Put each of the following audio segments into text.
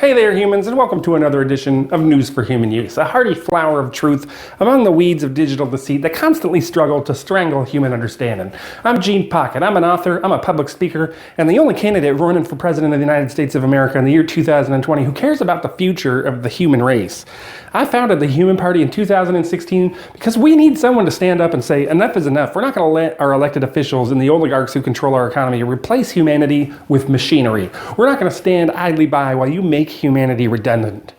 Hey there, humans, and welcome to another edition of News for Human Use, a hardy flower of truth among the weeds of digital deceit that constantly struggle to strangle human understanding. I'm Gene Pocket. I'm an author, I'm a public speaker, and the only candidate running for president of the United States of America in the year 2020 who cares about the future of the human race. I founded the Human Party in 2016 because we need someone to stand up and say, enough is enough. We're not going to let our elected officials and the oligarchs who control our economy replace humanity with machinery. We're not going to stand idly by while you make humanity redundant.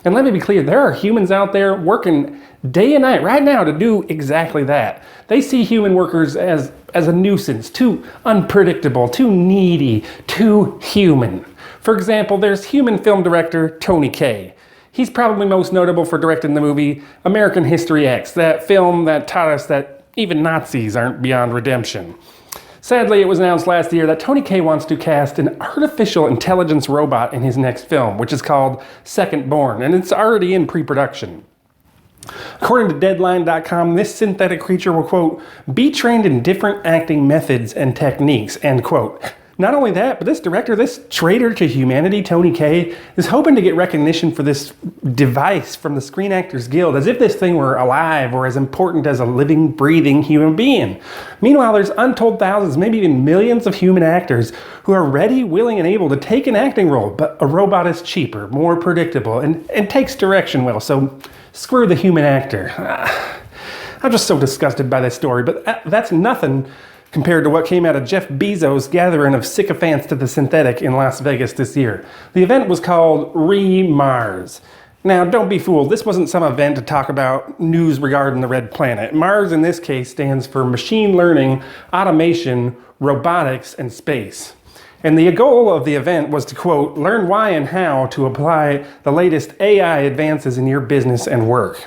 And let me be clear, there are humans out there working day and night right now to do exactly that. They see human workers as a nuisance, too unpredictable, too needy, too human. For example, there's human film director Tony Kaye. He's probably most notable for directing the movie American History X, that film that taught us that even Nazis aren't beyond redemption. Sadly, it was announced last year that Tony Kaye wants to cast an artificial intelligence robot in his next film, which is called Second Born, and it's already in pre-production. According to Deadline.com, this synthetic creature will, quote, be trained in different acting methods and techniques, end quote. Not only that, but this director, this traitor to humanity, Tony Kaye, is hoping to get recognition for this device from the Screen Actors Guild, as if this thing were alive or as important as a living, breathing human being. Meanwhile, there's untold thousands, maybe even millions of human actors who are ready, willing, and able to take an acting role, but a robot is cheaper, more predictable, and takes direction well, so screw the human actor. I'm just so disgusted by this story, but that's nothing compared to what came out of Jeff Bezos' gathering of sycophants to the synthetic in Las Vegas this year. The event was called Mars. Now, don't be fooled, this wasn't some event to talk about news regarding the red planet. Mars, in this case, stands for machine learning, automation, robotics, and space. And the goal of the event was to, quote, learn why and how to apply the latest AI advances in your business and work.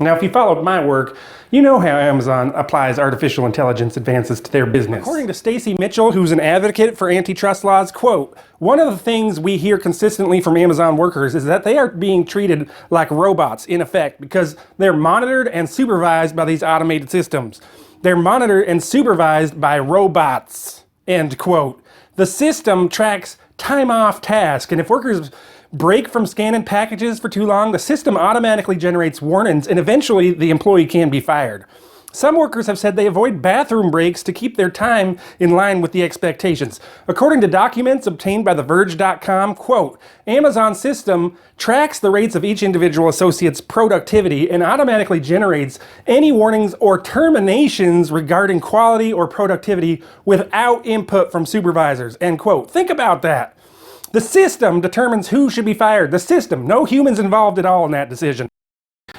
Now, if you followed my work, you know how Amazon applies artificial intelligence advances to their business. According to Stacy Mitchell, who's an advocate for antitrust laws, quote, one of the things we hear consistently from Amazon workers is that they are being treated like robots, in effect, because they're monitored and supervised by these automated systems. They're monitored and supervised by robots, end quote. The system tracks time off task, and if workers break from scanning packages for too long, the system automatically generates warnings, and eventually the employee can be fired. Some workers have said they avoid bathroom breaks to keep their time in line with the expectations. According to documents obtained by TheVerge.com, quote, Amazon's system tracks the rates of each individual associate's productivity and automatically generates any warnings or terminations regarding quality or productivity without input from supervisors, end quote. Think about that. The system determines who should be fired. The system, no humans involved at all in that decision.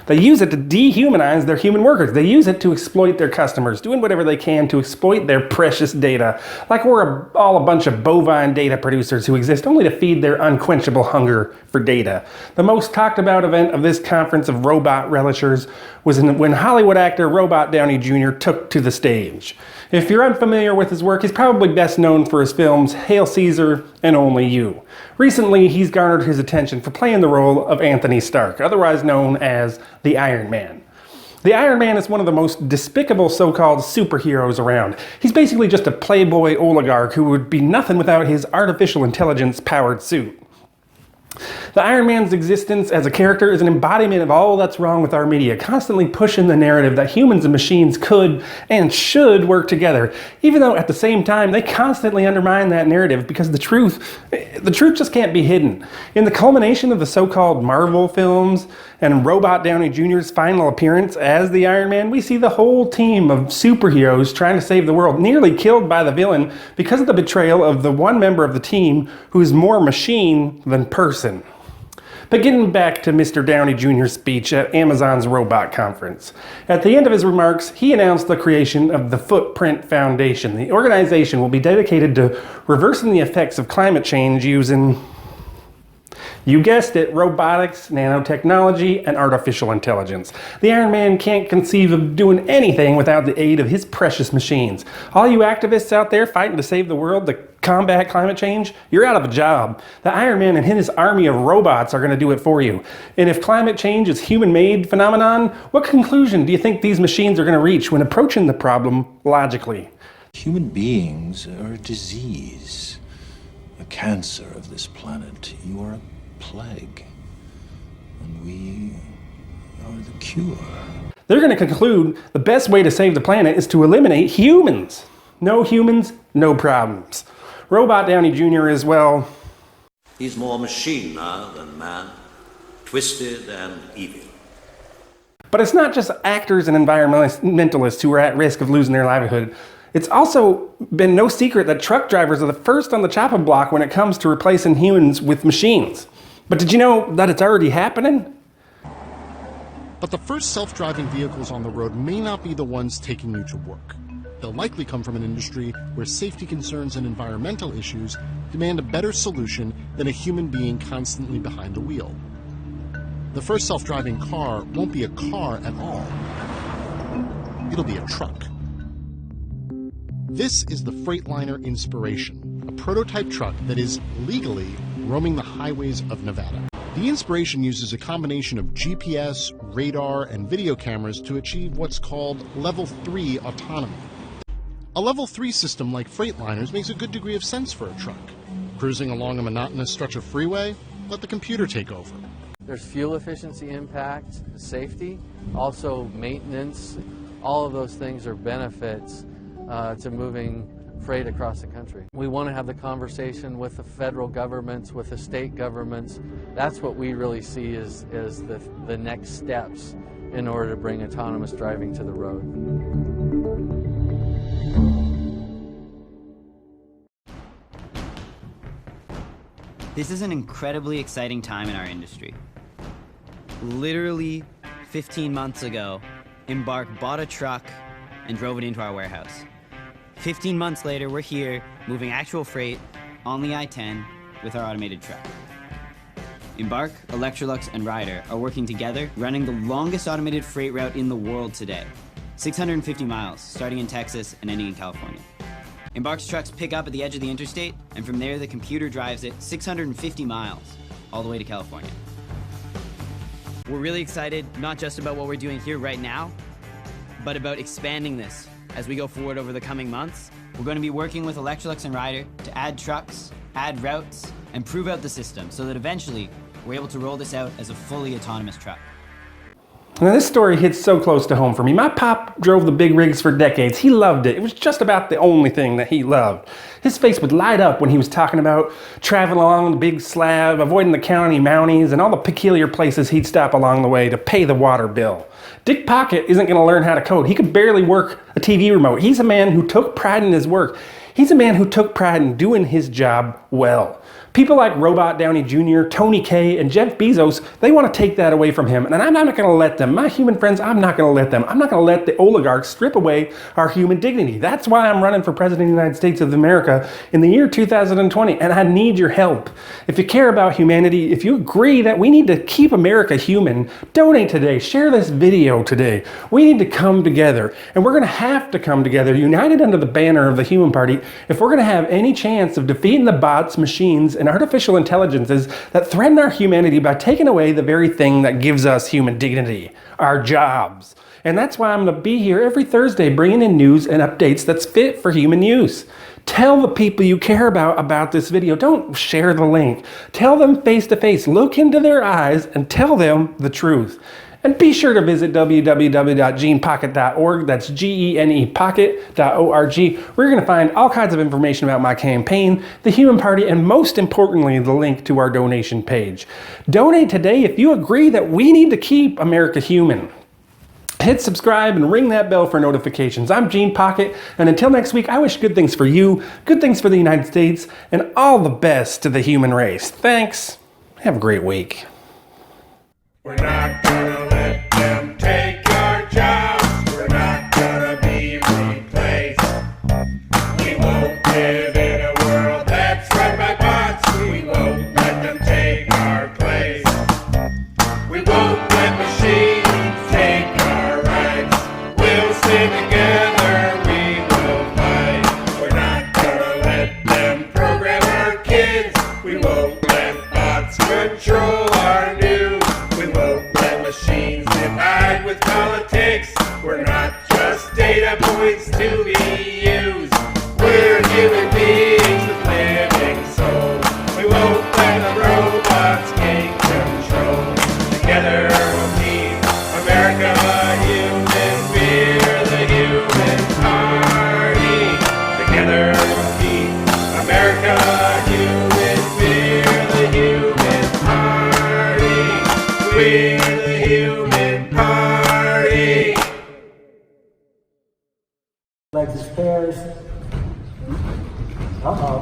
They use it to dehumanize their human workers. They use it to exploit their customers, doing whatever they can to exploit their precious data, like we're all a bunch of bovine data producers who exist only to feed their unquenchable hunger for data. The most talked about event of this conference of robot relishers was when Hollywood actor Robot Downey Jr. took to the stage. If you're unfamiliar with his work, he's probably best known for his films Hail Caesar and Only You. Recently, he's garnered his attention for playing the role of Anthony Stark, otherwise known as the Iron Man. The Iron Man is one of the most despicable so-called superheroes around. He's basically just a playboy oligarch who would be nothing without his artificial intelligence-powered suit. The Iron Man's existence as a character is an embodiment of all that's wrong with our media, constantly pushing the narrative that humans and machines could and should work together, even though at the same time they constantly undermine that narrative because the truth just can't be hidden. In the culmination of the so-called Marvel films and Robot Downey Jr.'s final appearance as the Iron Man, we see the whole team of superheroes trying to save the world, nearly killed by the villain because of the betrayal of the one member of the team who is more machine than person. But getting back to Mr. Downey Jr.'s speech at Amazon's Robot Conference. At the end of his remarks, he announced the creation of the Footprint Foundation. The organization will be dedicated to reversing the effects of climate change using, you guessed it, robotics, nanotechnology, and artificial intelligence. The Iron Man can't conceive of doing anything without the aid of his precious machines. All you activists out there fighting to save the world, to combat climate change, you're out of a job. The Iron Man and his army of robots are going to do it for you. And if climate change is a human-made phenomenon, what conclusion do you think these machines are going to reach when approaching the problem logically? Human beings are a disease, a cancer of this planet. You are a plague, and we are the cure. They're going to conclude the best way to save the planet is to eliminate humans. No humans, no problems. Robot Downey Jr. is, well... He's more machine now than man, twisted and evil. But it's not just actors and environmentalists who are at risk of losing their livelihood. It's also been no secret that truck drivers are the first on the chopping block when it comes to replacing humans with machines. But did you know that it's already happening? But the first self-driving vehicles on the road may not be the ones taking you to work. They'll likely come from an industry where safety concerns and environmental issues demand a better solution than a human being constantly behind the wheel. The first self-driving car won't be a car at all. It'll be a truck. This is the Freightliner Inspiration, a prototype truck that is legally roaming the highways of Nevada. The Inspiration uses a combination of GPS, radar, and video cameras to achieve what's called Level 3 autonomy. A Level 3 system like Freightliners makes a good degree of sense for a truck. Cruising along a monotonous stretch of freeway? Let the computer take over. There's fuel efficiency impact, safety, also maintenance. All of those things are benefits to moving freight across the country. We want to have the conversation with the federal governments, with the state governments. That's what we really see as the next steps in order to bring autonomous driving to the road. This is an incredibly exciting time in our industry. Literally 15 months ago, Embark bought a truck and drove it into our warehouse. 15 months later, we're here moving actual freight on the I-10 with our automated truck. Embark, Electrolux, and Ryder are working together, running the longest automated freight route in the world today. 650 miles, starting in Texas and ending in California. Embark's trucks pick up at the edge of the interstate, and from there the computer drives it 650 miles, all the way to California. We're really excited, not just about what we're doing here right now, but about expanding this as we go forward over the coming months. We're going to be working with Electrolux and Ryder to add trucks, add routes, and prove out the system so that eventually we're able to roll this out as a fully autonomous truck. Now this story hits so close to home for me. My pop drove the big rigs for decades. He loved it. It was just about the only thing that he loved. His face would light up when he was talking about traveling along the big slab, avoiding the county mounties, and all the peculiar places he'd stop along the way to pay the water bill. Dick Pocket isn't going to learn how to code. He could barely work a TV remote. He's a man who took pride in his work. He's a man who took pride in doing his job well. People like Robot Downey Jr., Tony Kaye, and Jeff Bezos, they want to take that away from him, and I'm not going to let them. My human friends, I'm not going to let them. I'm not going to let the oligarchs strip away our human dignity. That's why I'm running for President of the United States of America in the year 2020, and I need your help. If you care about humanity, if you agree that we need to keep America human, donate today, share this video today. We need to come together, and we're going to have to come together, united under the banner of the Human Party, if we're going to have any chance of defeating the bots, machines, and artificial intelligences that threaten our humanity by taking away the very thing that gives us human dignity, our jobs. And that's why I'm going to be here every Thursday bringing in news and updates that's fit for human use. Tell the people you care about this video. Don't share the link. Tell them face to face. Look into their eyes and tell them the truth. And be sure to visit www.genepocket.org. That's GENEpocket.org. We're going to find all kinds of information about my campaign, the Human Party, and most importantly, the link to our donation page. Donate today if you agree that we need to keep America human. Hit subscribe and ring that bell for notifications. I'm Gene Pocket, and until next week, I wish good things for you, good things for the United States, and all the best to the human race. Thanks. Have a great week. We're not gonna let them take our jobs. We're not gonna be replaced. We won't live in a world that's run by bots. We won't let them take our place. We won't let machines take our rights. We'll stay together, we will fight. We're not gonna let them program our kids. We won't let bots control our news. We won't let machines divide with politics. We're not just data points to be used. We're human beings with living souls. We won't let the robots game Together we'll keep America human. We're the human party. Together we'll keep America human. We're the human party. We're the human party. Legs as pairs. Uh-oh.